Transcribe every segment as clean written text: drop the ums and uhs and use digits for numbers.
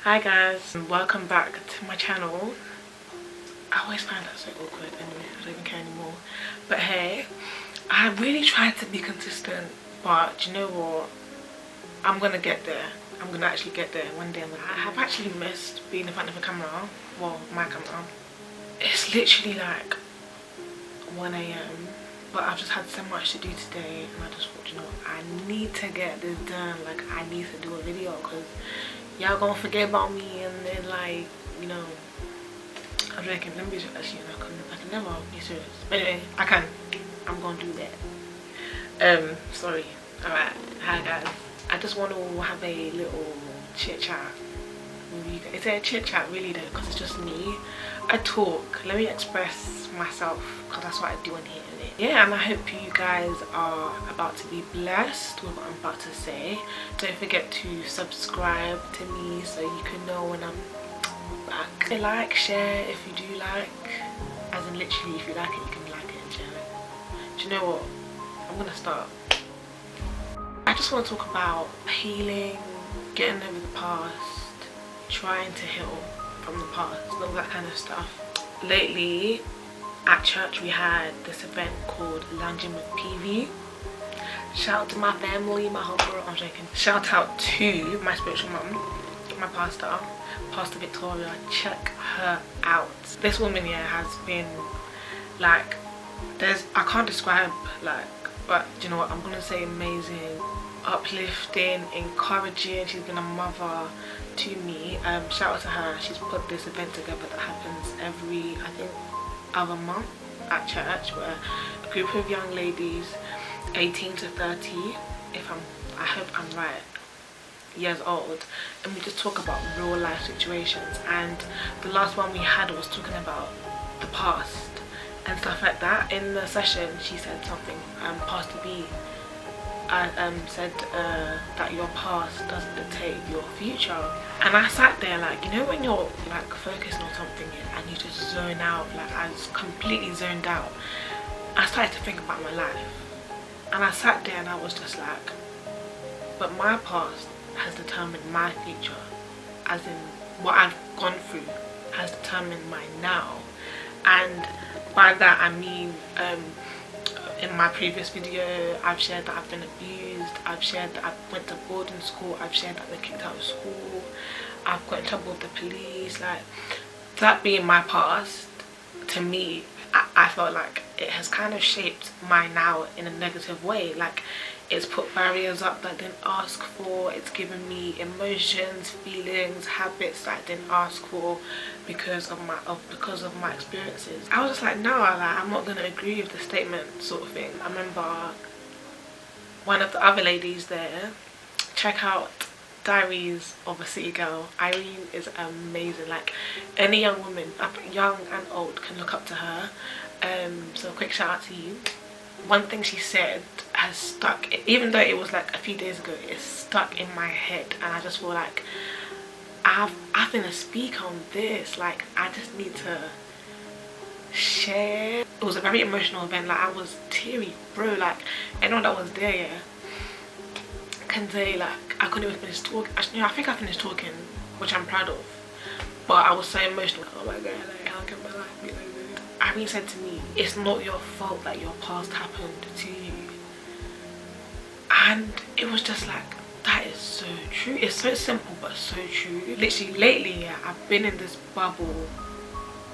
Hi guys, and welcome back to my channel. I always find that so awkward anyway, I don't even care anymore. But hey, I really tried to be consistent, but you know what? I'm gonna get there. I'm gonna actually get there one day. I have actually missed being in front of a camera, well, my camera. It's literally like 1 AM, but I've just had so much to do today, and I just thought, you know what, I need to get this done. Like, I need to do a video because y'all gonna forget about me, and then, like, you know, I'm joking. Let me be serious. Actually, I can never be serious. But anyway, I'm gonna do that. Sorry. Alright, hi guys. I just want to have a little chit chat with you guys. It's a chit chat really though, because it's just me. I talk. Let me express myself, because that's what I do on here. Yeah, and I hope you guys are about to be blessed with what I'm about to say. Don't forget to subscribe to me so you can know when I'm back. Like, share if you do like, as in literally if you like it, you can like it and share it. Do you know what? I'm gonna start. I just want to talk about healing, getting over the past, trying to heal from the past, all that kind of stuff. Lately, at church we had this event called Lounging with PV. Shout out to my family, my whole girl, I'm joking. Shout out to my spiritual mum, my pastor, Pastor Victoria. Check her out. This woman here has been like, I can't describe, like, but you know what, I'm gonna say amazing, uplifting, encouraging. She's been a mother to me. Shout out to her. She's put this event together that happens every, I think, other month at church, where a group of young ladies 18 to 30, I hope I'm right, years old, and we just talk about real life situations. And the last one we had was talking about the past and stuff like that. In the session she said something, Pastor B said that your past doesn't dictate your future. And I sat there like, you know when you're like focusing on something and you just zone out, like I was completely zoned out. I started to think about my life, and I sat there and I was just like, but my past has determined my future, as in what I've gone through has determined my now. And by that I mean, in my previous video I've shared that I've been abused, I've shared that I went to boarding school, I've shared that I kicked out of school, I've got in trouble with the police. Like, that being my past, to me, I felt like it has kind of shaped my now in a negative way. Like, it's put barriers up that I didn't ask for. It's given me emotions, feelings, habits that I didn't ask for because of my experiences. I was just like, no, like, I'm not gonna agree with the statement, sort of thing. I remember one of the other ladies there, check out Diaries of a City Girl. Irene is amazing. Like, any young woman, young and old, can look up to her. So a quick shout out to you. One thing she said has stuck, even though it was like a few days ago, it's stuck in my head, and I just feel like I've been to speak on this. Like, I just need to share. It was a very emotional event. Like, I was teary, bro. Like, anyone that was there, yeah, can say like I couldn't even finish talking. Actually, I think I finished talking, which I'm proud of, but I was so emotional. Oh my god, like, how can my life be like this? Irene said to me, it's not your fault that your past happened to you. And it was just like, that is so true. It's so simple but so true. Literally lately, yeah, I've been in this bubble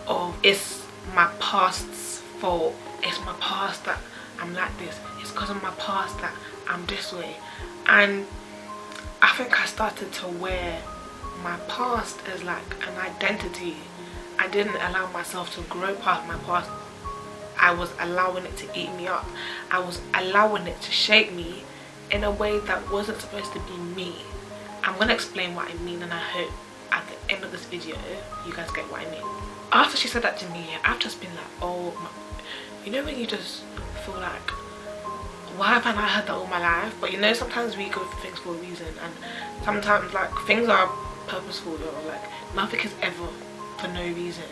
of, it's my past's fault, it's my past that I'm like this, it's because of my past that I'm this way. And I think I started to wear my past as like an identity. I didn't allow myself to grow past my past. I was allowing it to eat me up. I was allowing it to shape me in a way that wasn't supposed to be me. I'm gonna explain what I mean, and I hope at the end of this video you guys get what I mean. After she said that to me, I've just been like, oh my, you know when you just feel like, why haven't I heard that all my life? But you know, sometimes we go for things for a reason, and sometimes like things are purposeful, or like nothing is ever for no reason.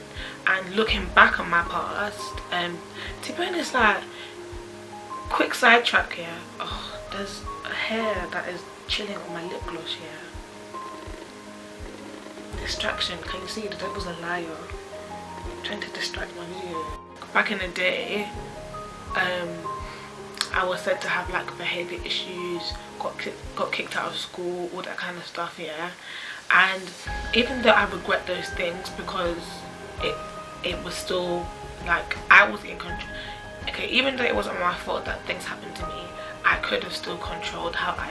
And looking back on my past, to be honest, like, quick sidetrack here, oh, there's a hair that is chilling on my lip gloss here. Distraction. Can you see the devil's a liar? Trying to distract my video. Back in the day, I was said to have like behavior issues, got kicked out of school, all that kind of stuff, yeah. And even though I regret those things because it was still like I was in control. Okay, even though it wasn't my fault that things happened to me, I could have still controlled how I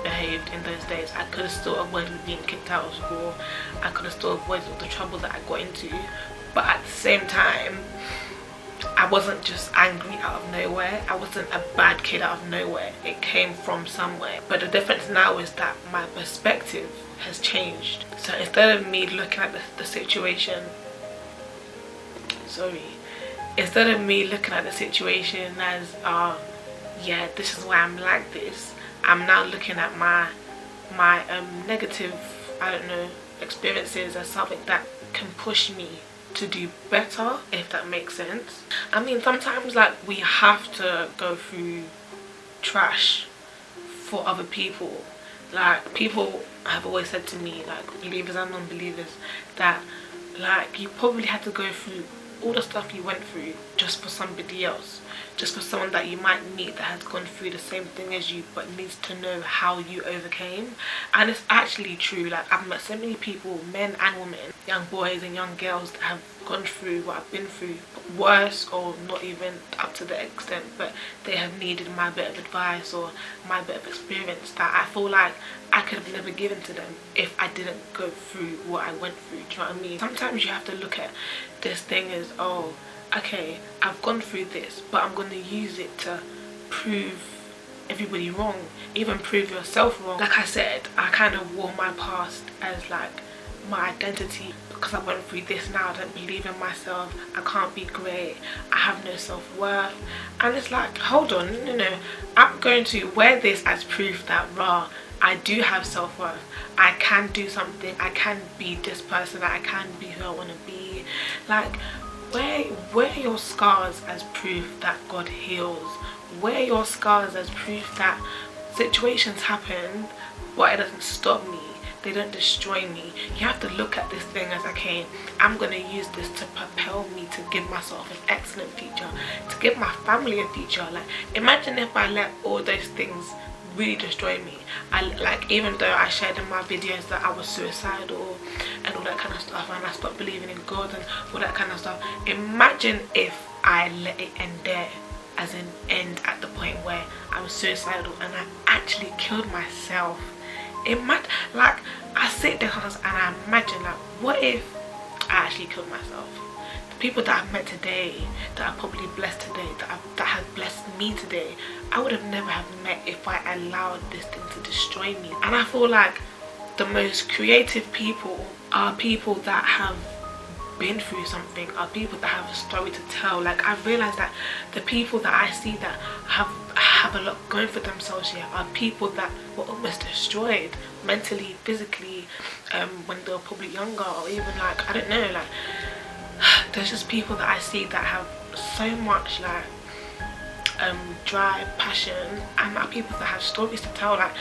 behaved in those days. I could have still avoided being kicked out of school. I could have still avoided all the trouble that I got into. But at the same time, I wasn't just angry out of nowhere. I wasn't a bad kid out of nowhere. It came from somewhere. But the difference now is that my perspective has changed. So instead of me looking at the situation, instead of me looking at the situation as, yeah, this is why I'm like this, I'm now looking at my negative, I don't know, experiences as something that can push me to do better, if that makes sense. I mean, sometimes like we have to go through trash for other people. Like, people have always said to me, like believers and non-believers, that like you probably had to go through all the stuff you went through just for somebody else, just for someone that you might meet that has gone through the same thing as you but needs to know how you overcame. And it's actually true. Like, I've met so many people, men and women, young boys and young girls, that have gone through what I've been through, worse or not even up to the extent, but they have needed my bit of advice or my bit of experience that I feel like I could have never given to them if I didn't go through what I went through. Do you know what I mean? Sometimes you have to look at this thing as, oh, okay, I've gone through this, but I'm going to use it to prove everybody wrong, even prove yourself wrong. Like I said, I kind of wore my past as like my identity because I went through this. Now I don't believe in myself, I can't be great, I have no self-worth. And it's like, hold on, no, I'm going to wear this as proof that I do have self-worth, I can do something, I can be this person, I can be who I want to be. Like, wear your scars as proof that God heals. Wear your scars as proof that situations happen, but it doesn't stop me, they don't destroy me. You have to look at this thing as, okay, I'm going to use this to propel me to give myself an excellent future, to give my family a future. Like, imagine if I let all those things really destroy me. Like, even though I shared in my videos that I was suicidal and all that kind of stuff, and I stopped believing in God and all that kind of stuff, imagine if I let it end there, as in end at the point where I was suicidal and I actually killed myself. Like, I sit there and I imagine, like, what if I actually killed myself? The people that I've met today, that are probably blessed today, that have blessed me today, I would have never have met if I allowed this thing to destroy me. And I feel like the most creative people are people that have been through something, are people that have a story to tell. Like, I realized that the people that I see that have a lot going for themselves here are people that were almost destroyed mentally, physically, when they were probably younger, or even like, I don't know, like, there's just people that I see that have so much like drive, passion, and are people that have stories to tell. Like,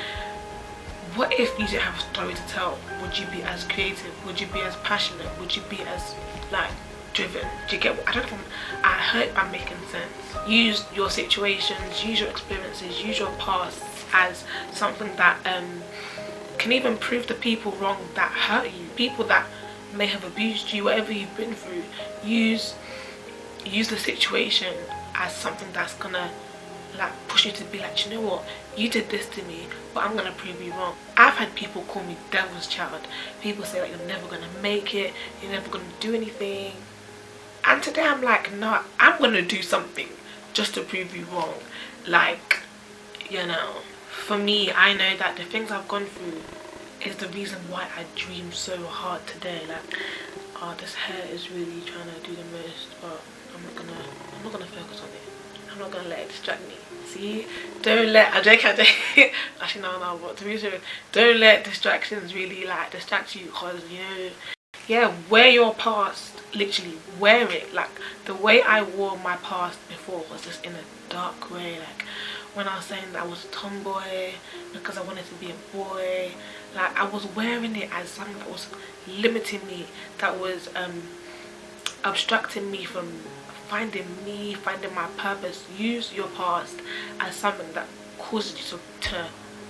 what if you didn't have a story to tell? Would you be as creative? Would you be as passionate? Would you be as like driven? Do you get what I don't know? I hope I'm making sense. Use your situations, use your experiences, use your past as something that can even prove the people wrong that hurt you, people that may have abused you, whatever you've been through. Use the situation as something that's gonna like push you to be like, you know what, you did this to me, but I'm gonna prove you wrong. I've had people call me devil's child. People say like, you're never gonna make it, you're never gonna do anything. And today I'm like, no, I'm gonna do something just to prove you wrong. Like, you know, for me, I know that the things I've gone through is the reason why I dream so hard today. Like, oh, this hair is really trying to do the most, but I'm not gonna focus on it. I'm not gonna let it distract me. See, don't let, I'm joking, actually no, but to be serious, don't let distractions really like distract you, because, you know, yeah, wear your past, literally wear it. Like, the way I wore my past before was just in a dark way. Like, when I was saying that I was a tomboy because I wanted to be a boy. Like, I was wearing it as something that was limiting me, that was obstructing me from finding my purpose. Use your past as something that causes you to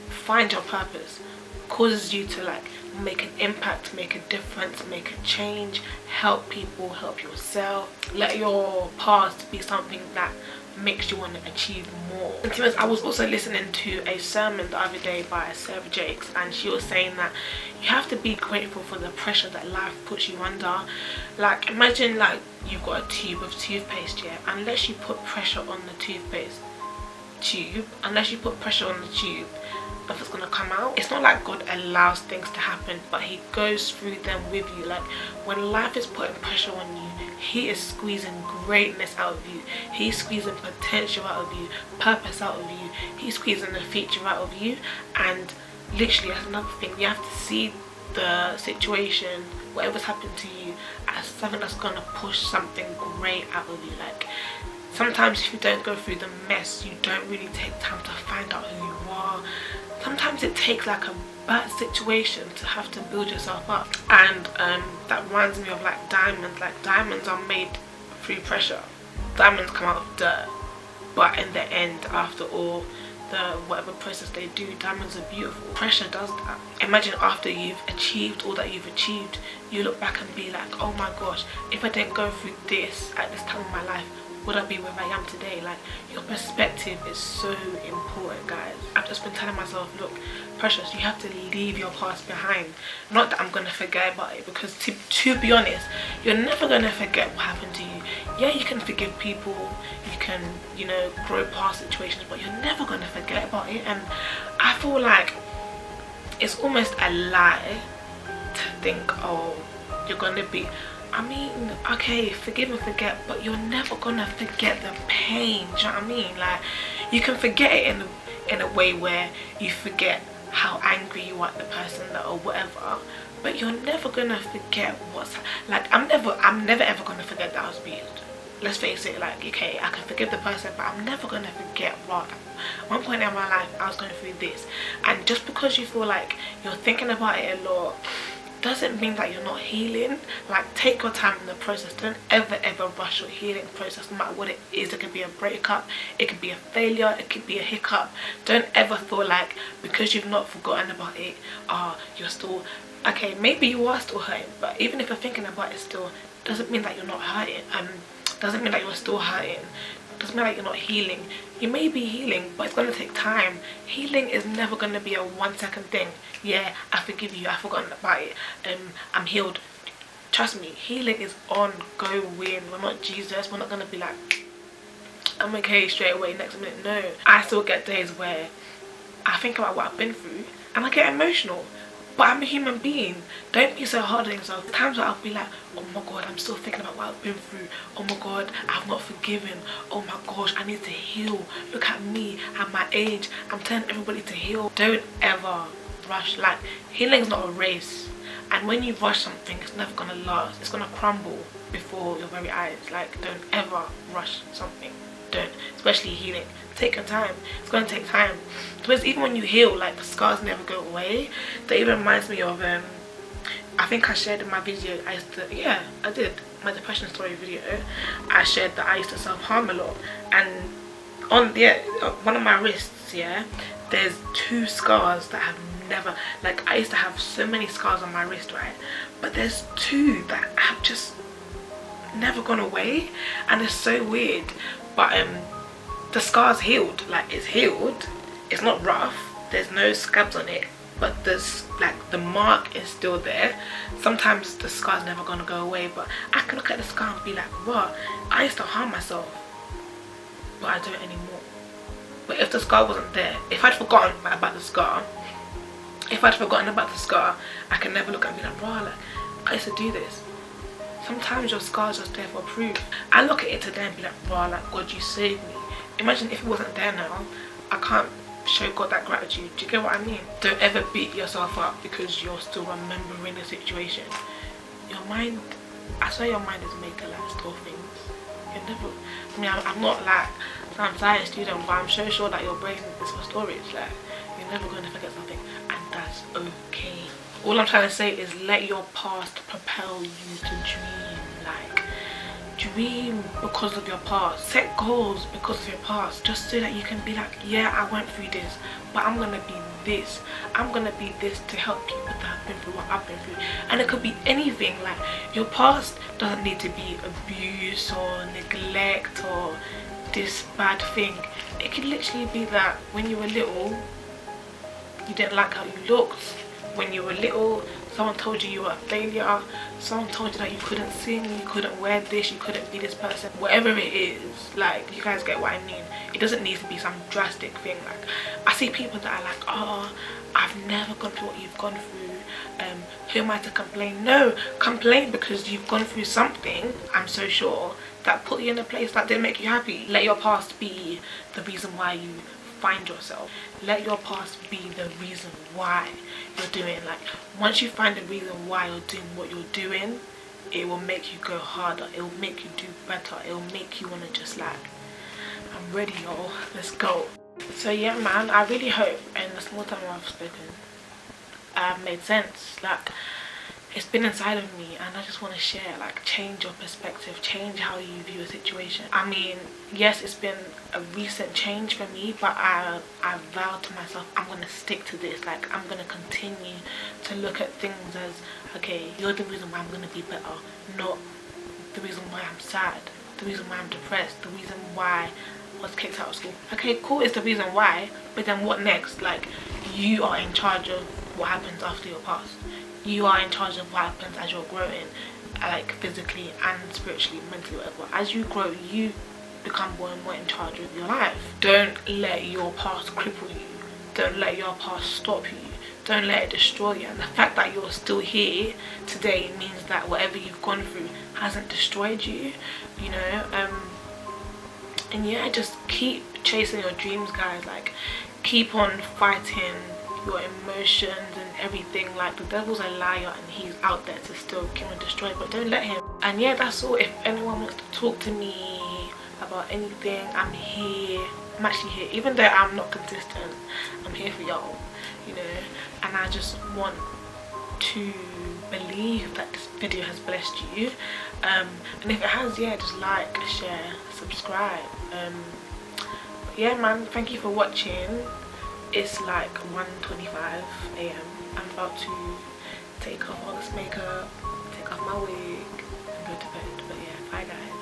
find your purpose, causes you to like make an impact, make a difference, make a change, help people, help yourself. Let your past be something that makes you want to achieve more. And to be honest, I was also listening to a sermon the other day by Sarah Jakes, and she was saying that you have to be grateful for the pressure that life puts you under. Like, imagine like you've got a tube of toothpaste, yeah, unless you put pressure on the toothpaste tube, nothing's gonna come out. It's not like God allows things to happen, but he goes through them with you. Like, when life is putting pressure on you, he is squeezing greatness out of you, he's squeezing potential out of you, purpose out of you, he's squeezing the future out of you. And literally, that's another thing, you have to see the situation, whatever's happened to you, as something that's gonna push something great out of you. Like, sometimes if you don't go through the mess, you don't really take time to find out who you are. Sometimes it takes like a bad situation to have to build yourself up. And that reminds me of like diamonds. Like, diamonds are made through pressure. Diamonds come out of dirt, but in the end, after all whatever process they do, diamonds are beautiful. Pressure does that. Imagine after you've achieved all that you've achieved, you look back and be like, oh my gosh, if I didn't go through this at this time of my life, would I be where I am today? Like, your perspective is so important, guys. I've just been telling myself, look, Precious, you have to leave your past behind. Not that I'm gonna forget about it, because to be honest, you're never gonna forget what happened to you. Yeah, you can forgive people, you can, you know, grow past situations, but you're never gonna forget about it. And I feel like it's almost a lie to think, oh, you're gonna be, I mean, okay, forgive and forget, but you're never gonna forget the pain. Do you know what I mean? Like, you can forget it in a way where you forget how angry you are at the person or whatever, but you're never gonna forget what's like. I'm never ever gonna forget that I was abused. Let's face it. Like, okay, I can forgive the person, but I'm never gonna forget what at one point in my life I was going through this. And just because you feel like you're thinking about it a lot doesn't mean that you're not healing. Like, take your time in the process. Don't ever rush your healing process, no matter what it is. It could be a breakup, it could be a failure, it could be a hiccup. Don't ever feel like because you've not forgotten about it, you're still okay. Maybe you are still hurting, but even if you're thinking about it still, doesn't mean that you're not hurting. Doesn't mean that you're still hurting. Doesn't mean that you're not healing. You may be healing, but it's going to take time. Healing is never going to be a 1-second thing. Yeah, I forgive you, I've forgotten about it, I'm healed. Trust me, healing is ongoing. We're not Jesus. We're not going to be like, I'm okay straight away next minute. No, I still get days where I think about what I've been through and I get emotional. But I'm a human being. Don't be so hard on yourself. Times where I'll be like, oh my god, I'm still thinking about what I've been through. Oh my god, I've not forgiven. Oh my gosh, I need to heal. Look at me, at my age. I'm telling everybody to heal. Don't ever rush. Like, healing's not a race. And when you rush something, it's never gonna last. It's gonna crumble before your very eyes. Like, don't ever rush something. Don't. Especially healing. Take your time. It's gonna take time. Because even when you heal, like, the scars never go away. That even reminds me of I think I shared in my video, I did my depression story video. I shared that I used to self-harm a lot, and on one of my wrists, there's 2 scars that have never, like, I used to have so many scars on my wrist, right, but there's 2 that have just never gone away, and it's so weird. But the scar's healed. Like, it's healed, it's not rough, there's no scabs on it, but there's like the mark is still there. Sometimes the scar's never gonna go away, but I can look at the scar and be like, what, I used to harm myself, but I don't anymore. But if the scar wasn't there, if I'd forgotten about the scar, I can never look at it and be like, wow, like, I used to do this. Sometimes your scar's just there for proof. I look at it today and be like, wow, like, God, you saved me. Imagine if it wasn't there now. I can't show God that gratitude. Do you get what I mean? Don't ever beat yourself up because you're still remembering the situation. Your mind, I swear your mind is made to like store things. You're never, I mean, I'm not like some science student, but I'm so sure that your brain is for storage. Like, you're never going to forget something, and that's okay. All I'm trying to say is let your past propel you to dream. Like, dream because of your past. Set goals because of your past, just so that you can be like, yeah, I went through this, but I'm gonna be this. I'm gonna be this to help people that have been through what I've been through. And it could be anything. Like, your past doesn't need to be abuse or neglect or this bad thing. It could literally be that when you were little, you didn't like how you looked. When you were little, someone told you were a failure. Someone told you that you couldn't sing, you couldn't wear this, you couldn't be this person. Whatever it is, like, you guys get what I mean. It doesn't need to be some drastic thing. Like, I see people that are like, oh, I've never gone through what you've gone through. Who am I to complain? No, complain because you've gone through something, I'm so sure, that put you in a place that didn't make you happy. Let your past be the reason why you find yourself. Let your past be the reason why you're doing. Like, once you find the reason why you're doing what you're doing, it will make you go harder. It will make you do better. It will make you want to just like, I'm ready, y'all, let's go. So yeah, man, I really hope in the small time I've spoken, I've made sense. Like, it's been inside of me, and I just want to share, like, change your perspective, change how you view a situation. I mean, yes, it's been a recent change for me, but I vowed to myself I'm going to stick to this. Like, I'm going to continue to look at things as, okay, you're the reason why I'm going to be better, not the reason why I'm sad, the reason why I'm depressed, the reason why I was kicked out of school. Okay, cool, is the reason why, but then what next? Like, you are in charge of what happens after your past. You are in charge of what happens as you're growing, like physically and spiritually, mentally, whatever. As you grow, you become more and more in charge of your life. Don't let your past cripple you. Don't let your past stop you. Don't let it destroy you. And the fact that you're still here today means that whatever you've gone through hasn't destroyed you, you know. And yeah, just keep chasing your dreams, guys. Like, keep on fighting your emotions and everything. Like, the devil's a liar and he's out there to still kill and destroy, but don't let him. And yeah, that's all. If anyone wants to talk to me about anything, I'm here. I'm actually here, even though I'm not consistent. I'm here for y'all, you know. And I just want to believe that this video has blessed you, and if it has, yeah, just like, share, subscribe. But yeah, man, thank you for watching. It's like 1:25 AM. I'm about to take off all this makeup, take off my wig, and go to bed. But yeah, bye guys.